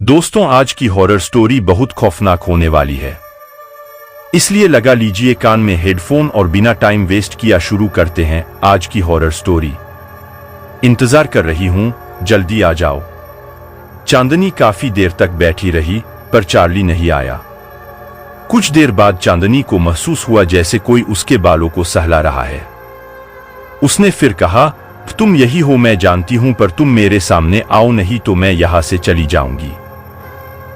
दोस्तों, आज की हॉरर स्टोरी बहुत खौफनाक होने वाली है, इसलिए लगा लीजिए कान में हेडफोन और बिना टाइम वेस्ट किया शुरू करते हैं आज की हॉरर स्टोरी। इंतजार कर रही हूं, जल्दी आ जाओ। चांदनी काफी देर तक बैठी रही पर चार्ली नहीं आया। कुछ देर बाद चांदनी को महसूस हुआ जैसे कोई उसके बालों को सहला रहा है। उसने फिर कहा, तुम यही हो मैं जानती हूं, पर तुम मेरे सामने आओ, नहीं तो मैं यहां से चली जाऊंगी।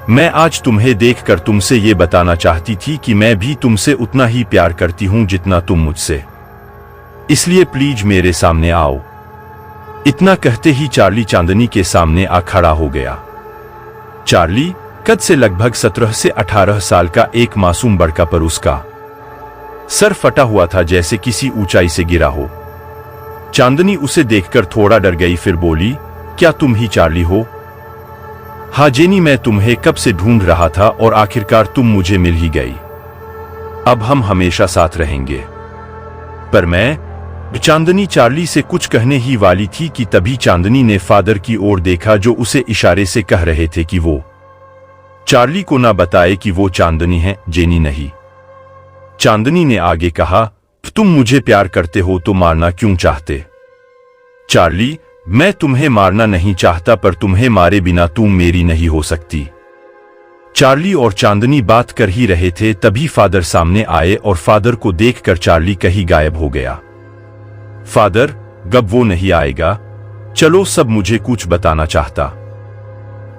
मैं आज तुम्हें देखकर तुमसे ये बताना चाहती थी कि मैं भी तुमसे उतना ही प्यार करती हूं जितना तुम मुझसे, इसलिए प्लीज मेरे सामने आओ। इतना कहते ही चार्ली चांदनी के सामने आ खड़ा हो गया। चार्ली कद से लगभग 17 से 18 साल का एक मासूम लड़का, पर उसका सर फटा हुआ था जैसे किसी ऊंचाई से गिरा हो। चांदनी उसे देखकर थोड़ा डर गई, फिर बोली, क्या तुम ही चार्ली हो? हाँ जेनी, मैं तुम्हें कब से ढूंढ रहा था और आखिरकार तुम मुझे मिल ही गई। अब हम हमेशा साथ रहेंगे। पर मैं चांदनी चार्ली से कुछ कहने ही वाली थी कि तभी चांदनी ने फादर की ओर देखा जो उसे इशारे से कह रहे थे कि वो चार्ली को ना बताए कि वो चांदनी है, जेनी नहीं। चांदनी ने आगे कहा, तुम मुझे प्यार करते हो तो मारना क्यों चाहते? चार्ली, मैं तुम्हें मारना नहीं चाहता, पर तुम्हें मारे बिना तुम मेरी नहीं हो सकती। चार्ली और चांदनी बात कर ही रहे थे, तभी फादर सामने आए और फादर को देखकर चार्ली कहीं गायब हो गया। फादर, कब वो नहीं आएगा? चलो, सब मुझे कुछ बताना चाहता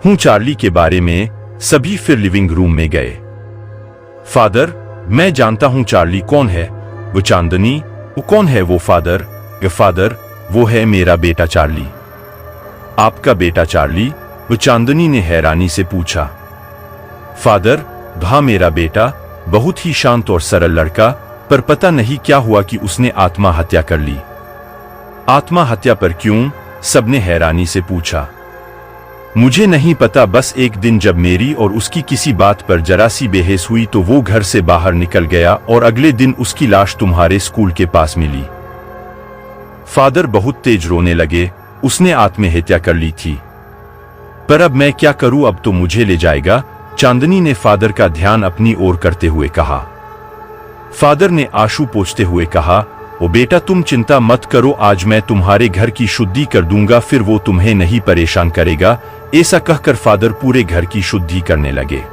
हूं चार्ली के बारे में। सभी फिर लिविंग रूम में गए। फादर, मैं जानता हूं चार्ली कौन है। वो चांदनी, वो कौन है वो? फादर, वो है मेरा बेटा चार्ली। आपका बेटा चार्ली? वो चांदनी ने हैरानी से पूछा। फादर, हाँ मेरा बेटा, बहुत ही शांत और सरल लड़का, पर पता नहीं क्या हुआ कि उसने आत्महत्या कर ली। आत्महत्या पर क्यों? सबने हैरानी से पूछा। मुझे नहीं पता, बस एक दिन जब मेरी और उसकी किसी बात पर जरा सी बहस हुई तो वो घर से बाहर निकल गया और अगले दिन उसकी लाश तुम्हारे स्कूल के पास मिली। फादर बहुत तेज रोने लगे। उसने आत्महत्या कर ली थी। पर अब मैं क्या करूं? अब तो मुझे ले जाएगा। चांदनी ने फादर का ध्यान अपनी ओर करते हुए कहा। फादर ने आंसू पोंछते हुए कहा, ओ बेटा, तुम चिंता मत करो, आज मैं तुम्हारे घर की शुद्धि कर दूंगा, फिर वो तुम्हें नहीं परेशान करेगा। ऐसा कहकर फादर पूरे घर की शुद्धि करने लगे।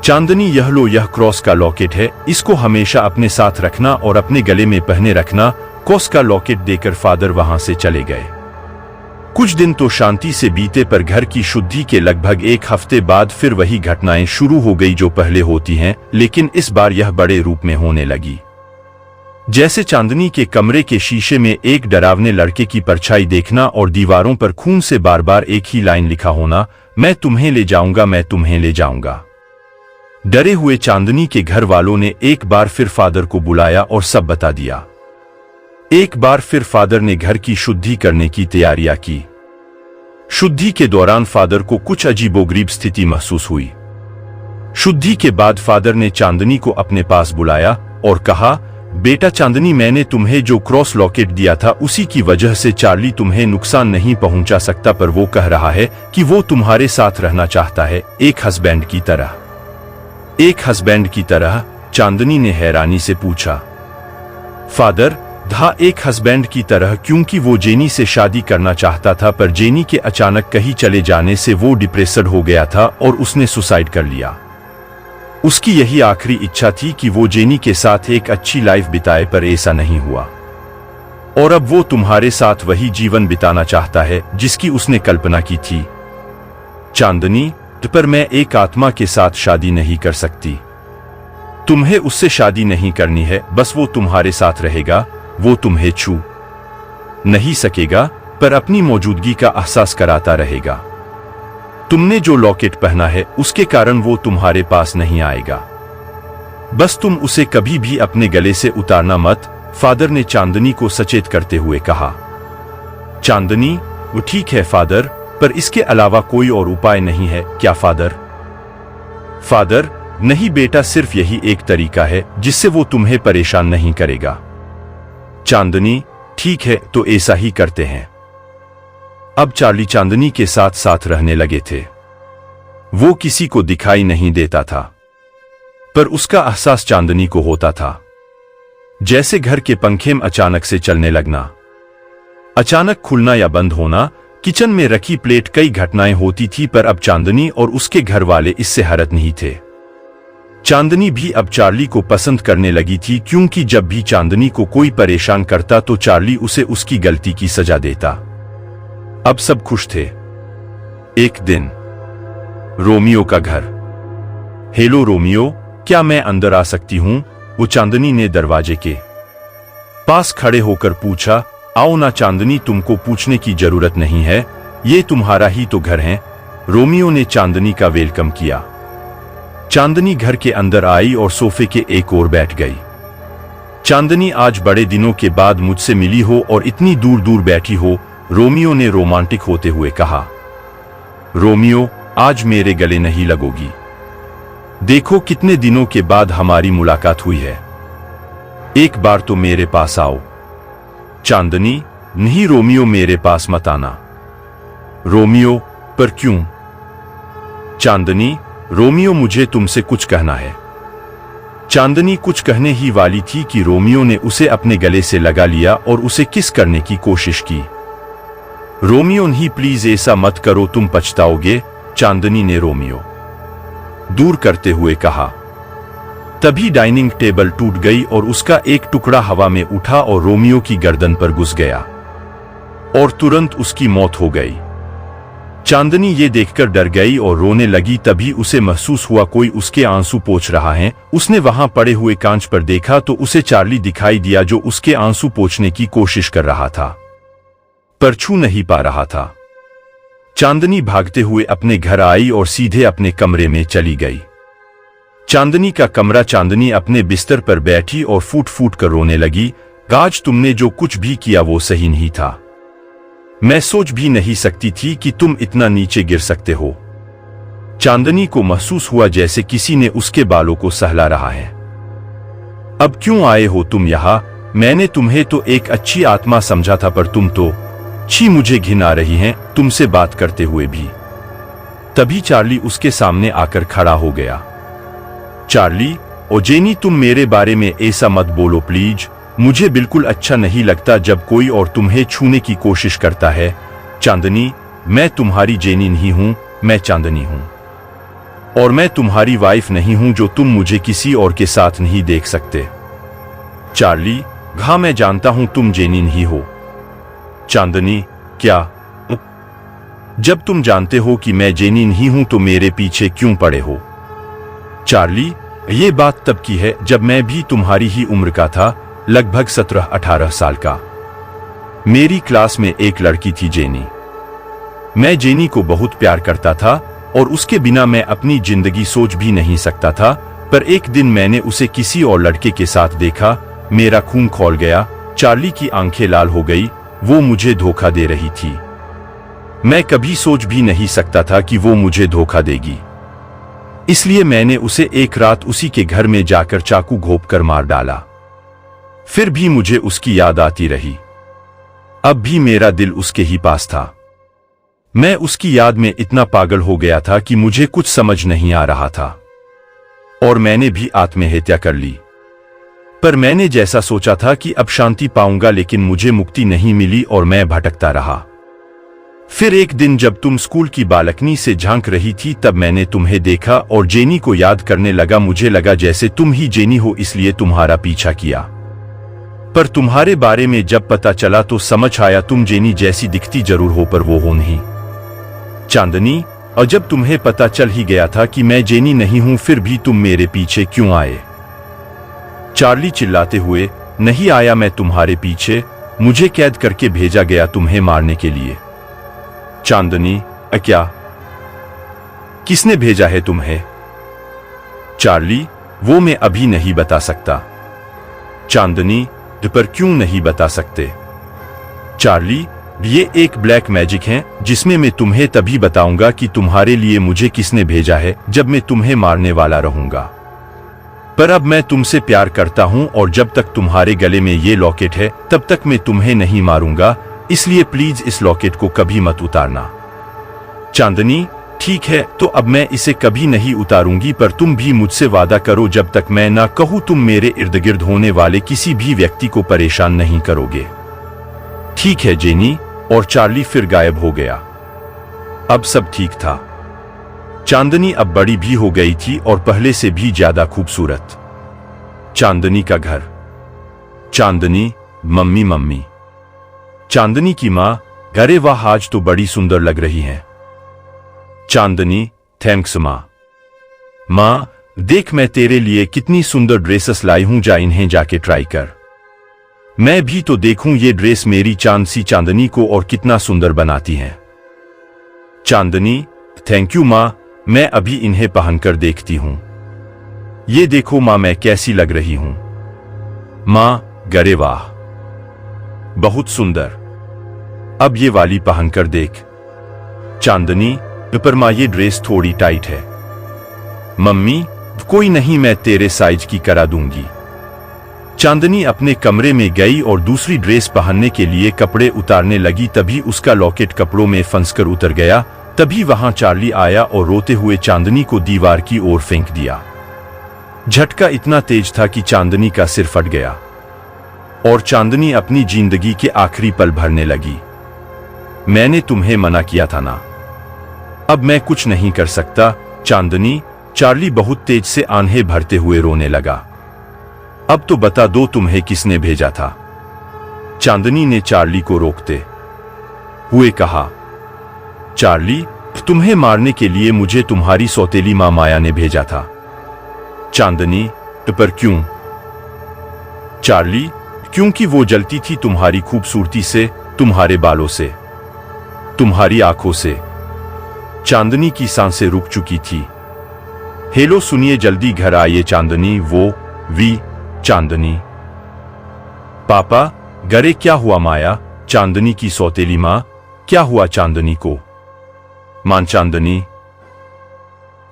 चांदनी, यह लो, यह क्रॉस का लॉकेट है, इसको हमेशा अपने साथ रखना और अपने गले में पहने रखना। क्रॉस का लॉकेट देकर फादर वहां से चले गए। कुछ दिन तो शांति से बीते, पर घर की शुद्धि के लगभग एक हफ्ते बाद फिर वही घटनाएं शुरू हो गई जो पहले होती हैं, लेकिन इस बार यह बड़े रूप में होने लगी। जैसे चांदनी के कमरे के शीशे में एक डरावने लड़के की परछाई देखना और दीवारों पर खून से बार बार एक ही लाइन लिखा होना, मैं तुम्हें ले जाऊंगा, मैं तुम्हें ले जाऊंगा। डरे हुए चांदनी के घर वालों ने एक बार फिर फादर को बुलाया और सब बता दिया। एक बार फिर फादर ने घर की शुद्धि करने की तैयारियां की। शुद्धि के दौरान फादर को कुछ अजीबोगरीब स्थिति महसूस हुई। शुद्धि के बाद फादर ने चांदनी को अपने पास बुलाया और कहा, बेटा चांदनी, मैंने तुम्हें जो क्रॉस लॉकेट दिया था उसी की वजह से चार्ली तुम्हें नुकसान नहीं पहुंचा सकता, पर वो कह रहा है कि वो तुम्हारे साथ रहना चाहता है, एक हस्बैंड की तरह। एक हस्बैंड की तरह? चांदनी ने हैरानी से पूछा। फादर, हाँ, एक हस्बैंड की तरह, क्योंकि वो जेनी से शादी करना चाहता था, पर जेनी के अचानक कहीं चले जाने से वो डिप्रेस्ड हो गया था और उसने सुसाइड कर लिया। उसकी यही आखिरी इच्छा थी कि वो जेनी के साथ एक अच्छी लाइफ बिताए, पर ऐसा नहीं हुआ और अब वो तुम्हारे साथ वही जीवन बिताना चाहता है जिसकी उसने कल्पना की थी। चांदनी, पर मैं एक आत्मा के साथ शादी नहीं कर सकती। तुम्हें उससे शादी नहीं करनी है, बस वो तुम्हारे साथ रहेगा, वो तुम्हें छू नहीं सकेगा, पर अपनी मौजूदगी का एहसास कराता रहेगा। तुमने जो लॉकेट पहना है उसके कारण वो तुम्हारे पास नहीं आएगा, बस तुम उसे कभी भी अपने गले से उतारना मत। फादर ने चांदनी को सचेत करते हुए कहा। चांदनी, वो ठीक है फादर, पर इसके अलावा कोई और उपाय नहीं है क्या फादर? फादर, नहीं बेटा, सिर्फ यही एक तरीका है जिससे वो तुम्हें परेशान नहीं करेगा। चांदनी, ठीक है, तो ऐसा ही करते हैं। अब चार्ली चांदनी के साथ साथ रहने लगे थे। वो किसी को दिखाई नहीं देता था, पर उसका एहसास चांदनी को होता था। जैसे घर के पंखे अचानक से चलने लगना, अचानक खुलना या बंद होना, किचन में रखी प्लेट, कई घटनाएं होती थी, पर अब चांदनी और उसके घर वाले इससे हैरत नहीं थे। चांदनी भी अब चार्ली को पसंद करने लगी थी, क्योंकि जब भी चांदनी को कोई परेशान करता तो चार्ली उसे उसकी गलती की सजा देता। अब सब खुश थे। एक दिन रोमियो का घर। हेलो रोमियो, क्या मैं अंदर आ सकती हूं? वो चांदनी ने दरवाजे के पास खड़े होकर पूछा। आओ ना चांदनी, तुमको पूछने की जरूरत नहीं है, ये तुम्हारा ही तो घर है। रोमियो ने चांदनी का वेलकम किया। चांदनी घर के अंदर आई और सोफे के एक ओर बैठ गई। चांदनी, आज बड़े दिनों के बाद मुझसे मिली हो और इतनी दूर दूर बैठी हो, रोमियो ने रोमांटिक होते हुए कहा। रोमियो, आज मेरे गले नहीं लगोगी। देखो कितने दिनों के बाद हमारी मुलाकात हुई है, एक बार तो मेरे पास आओ। चांदनी, नहीं रोमियो, मेरे पास मत आना। रोमियो, पर क्यों? चांदनी, रोमियो, मुझे तुमसे कुछ कहना है। चांदनी कुछ कहने ही वाली थी कि रोमियो ने उसे अपने गले से लगा लिया और उसे किस करने की कोशिश की। रोमियो, नहीं प्लीज ऐसा मत करो, तुम पछताओगे। चांदनी ने रोमियो दूर करते हुए कहा। तभी डाइनिंग टेबल टूट गई और उसका एक टुकड़ा हवा में उठा और रोमियो की गर्दन पर घुस गया और तुरंत उसकी मौत हो गई। चांदनी ये देखकर डर गई और रोने लगी। तभी उसे महसूस हुआ कोई उसके आंसू पोंछ रहा है। उसने वहां पड़े हुए कांच पर देखा तो उसे चार्ली दिखाई दिया, जो उसके आंसू पोंछने की कोशिश कर रहा था, पर छू नहीं पा रहा था। चांदनी भागते हुए अपने घर आई और सीधे अपने कमरे में चली गई। चांदनी का कमरा। चांदनी अपने बिस्तर पर बैठी और फूट फूट कर रोने लगी। आज तुमने जो कुछ भी किया वो सही नहीं था। मैं सोच भी नहीं सकती थी कि तुम इतना नीचे गिर सकते हो। चांदनी को महसूस हुआ जैसे किसी ने उसके बालों को सहला रहा है। अब क्यों आए हो तुम यहां? मैंने तुम्हें तो एक अच्छी आत्मा समझा था, पर तुम तो छी, मुझे घिन आ रही है तुमसे बात करते हुए भी। तभी चार्ली उसके सामने आकर खड़ा हो गया। चार्ली, ओ जेनी, तुम मेरे बारे में ऐसा मत बोलो प्लीज। मुझे बिल्कुल अच्छा नहीं लगता जब कोई और तुम्हें छूने की कोशिश करता है। चांदनी, मैं तुम्हारी जेनी नहीं हूं, मैं चांदनी हूं, और मैं तुम्हारी वाइफ नहीं हूं, जो तुम मुझे किसी और के साथ नहीं देख सकते। चार्ली, हाँ मैं जानता हूं तुम जेनी नहीं हो। चांदनी, क्या? जब तुम जानते हो कि मैं जेनी नहीं हूं तो मेरे पीछे क्यों पड़े हो? चार्ली, ये बात तब की है जब मैं भी तुम्हारी ही उम्र का था, लगभग 17-18 साल का। मेरी क्लास में एक लड़की थी जेनी। मैं जेनी को बहुत प्यार करता था और उसके बिना मैं अपनी जिंदगी सोच भी नहीं सकता था, पर एक दिन मैंने उसे किसी और लड़के के साथ देखा। मेरा खून खौल गया। चार्ली की आंखें लाल हो गई। वो मुझे धोखा दे रही थी। मैं कभी सोच भी नहीं सकता था कि वो मुझे धोखा देगी, इसलिए मैंने उसे एक रात उसी के घर में जाकर चाकू घोंप कर मार डाला। फिर भी मुझे उसकी याद आती रही। अब भी मेरा दिल उसके ही पास था। मैं उसकी याद में इतना पागल हो गया था कि मुझे कुछ समझ नहीं आ रहा था, और मैंने भी आत्महत्या कर ली। पर मैंने जैसा सोचा था कि अब शांति पाऊंगा, लेकिन मुझे मुक्ति नहीं मिली और मैं भटकता रहा। फिर एक दिन जब तुम स्कूल की बालकनी से झांक रही थी, तब मैंने तुम्हें देखा और जेनी को याद करने लगा। मुझे लगा जैसे तुम ही जेनी हो, इसलिए तुम्हारा पीछा किया। पर तुम्हारे बारे में जब पता चला तो समझ आया तुम जेनी जैसी दिखती जरूर हो, पर वो हो नहीं। चांदनी, और जब तुम्हें पता चल ही गया था कि मैं जेनी नहीं हूं, फिर भी तुम मेरे पीछे क्यों आए? चार्ली चिल्लाते हुए, नहीं आया मैं तुम्हारे पीछे, मुझे कैद करके भेजा गया तुम्हें मारने के लिए। चांदनी, क्या? किसने भेजा है तुम्हें? चार्ली, वो मैं अभी नहीं बता सकता। चांदनी, पर क्यों नहीं बता सकते? चार्ली, ये एक ब्लैक मैजिक है जिसमें मैं तुम्हें तभी बताऊंगा कि तुम्हारे लिए मुझे किसने भेजा है, जब मैं तुम्हें मारने वाला रहूंगा। पर अब मैं तुमसे प्यार करता हूं और जब तक तुम्हारे गले में ये लॉकेट है तब तक मैं तुम्हें नहीं मारूंगा, इसलिए प्लीज इस लॉकेट को कभी मत उतारना। चांदनी, ठीक है, तो अब मैं इसे कभी नहीं उतारूंगी, पर तुम भी मुझसे वादा करो जब तक मैं ना कहूं तुम मेरे इर्द गिर्द होने वाले किसी भी व्यक्ति को परेशान नहीं करोगे। ठीक है जेनी। और चार्ली फिर गायब हो गया। अब सब ठीक था। चांदनी अब बड़ी भी हो गई थी और पहले से भी ज्यादा खूबसूरत। चांदनी का घर। चांदनी, मम्मी मम्मी। चांदनी की माँ, अरे वाह आज तो बड़ी सुंदर लग रही हैं। चांदनी, थैंक्स माँ। माँ देख मैं तेरे लिए कितनी सुंदर ड्रेसेस लाई हूं, जा इन्हें जाके ट्राई कर। मैं भी तो देखूं ये ड्रेस मेरी चांद सी चांदनी को और कितना सुंदर बनाती हैं। चांदनी, थैंक यू माँ, मैं अभी इन्हें पहनकर देखती हूं। ये देखो माँ मैं कैसी लग रही हूं। माँ, गरे वाह, बहुत सुंदर। अब ये वाली पहनकर देख। चांदनी, पर माँ ये ड्रेस थोड़ी टाइट है। मम्मी, कोई नहीं, मैं तेरे साइज की करा दूंगी। चांदनी अपने कमरे में गई और दूसरी ड्रेस पहनने के लिए कपड़े उतारने लगी, तभी उसका लॉकेट कपड़ों में फंसकर उतर गया। तभी वहां चार्ली आया और रोते हुए चांदनी को दीवार की ओर फेंक दिया। झटका इतना तेज था कि चांदनी का सिर फट गया और चांदनी अपनी जिंदगी के आखिरी पल भरने लगी। मैंने तुम्हें मना किया था ना, अब मैं कुछ नहीं कर सकता। चांदनी, चार्ली बहुत तेज से आंखें भरते हुए रोने लगा। अब तो बता दो तुम्हें किसने भेजा था। चांदनी ने चार्ली को रोकते हुए कहा। चार्ली, तुम्हें मारने के लिए मुझे तुम्हारी सौतेली मां माया ने भेजा था। चांदनी, पर क्यों? चार्ली, क्योंकि वो जलती थी तुम्हारी खूबसूरती से, तुम्हारे बालों से, तुम्हारी आंखों से। चांदनी की सांसें रुक चुकी थी। हेलो सुनिए, जल्दी घर आइए चांदनी। वो वी चांदनी। पापा, गरे क्या हुआ माया? चांदनी की सौतेली मां, क्या हुआ चांदनी को? मां चांदनी।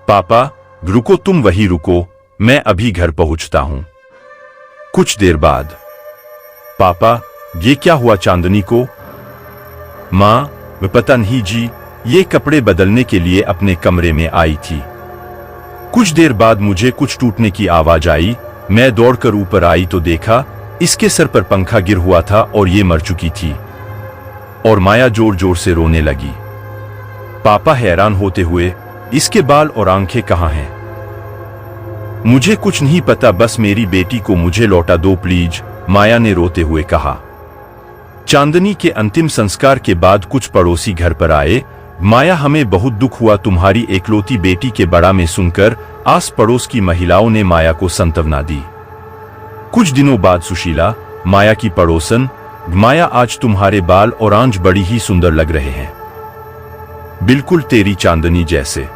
पापा रुको, तुम वही रुको, मैं अभी घर पहुंचता हूं। कुछ देर बाद। पापा, ये क्या हुआ चांदनी को? मां, पता नहीं जी, ये कपड़े बदलने के लिए अपने कमरे में आई थी। कुछ देर बाद मुझे कुछ टूटने की आवाज आई। मैं दौड़कर ऊपर आई तो देखा इसके सर पर पंखा गिर हुआ था और ये मर चुकी थी। और माया जोर जोर से रोने लगी। पापा हैरान होते हुए, इसके बाल और आंखें कहां हैं? मुझे कुछ नहीं पता, बस मेरी बेटी को मुझे लौटा दो प्लीज, माया ने रोते हुए कहा। चांदनी के अंतिम संस्कार के बाद कुछ पड़ोसी घर पर आए। माया, हमें बहुत दुख हुआ तुम्हारी एकलौती बेटी के बड़ा में सुनकर। आस पड़ोस की महिलाओं ने माया को सांत्वना दी। कुछ दिनों बाद सुशीला, माया की पड़ोसन, माया आज तुम्हारे बाल और आंच बड़ी ही सुंदर लग रहे हैं, बिल्कुल तेरी चांदनी जैसे।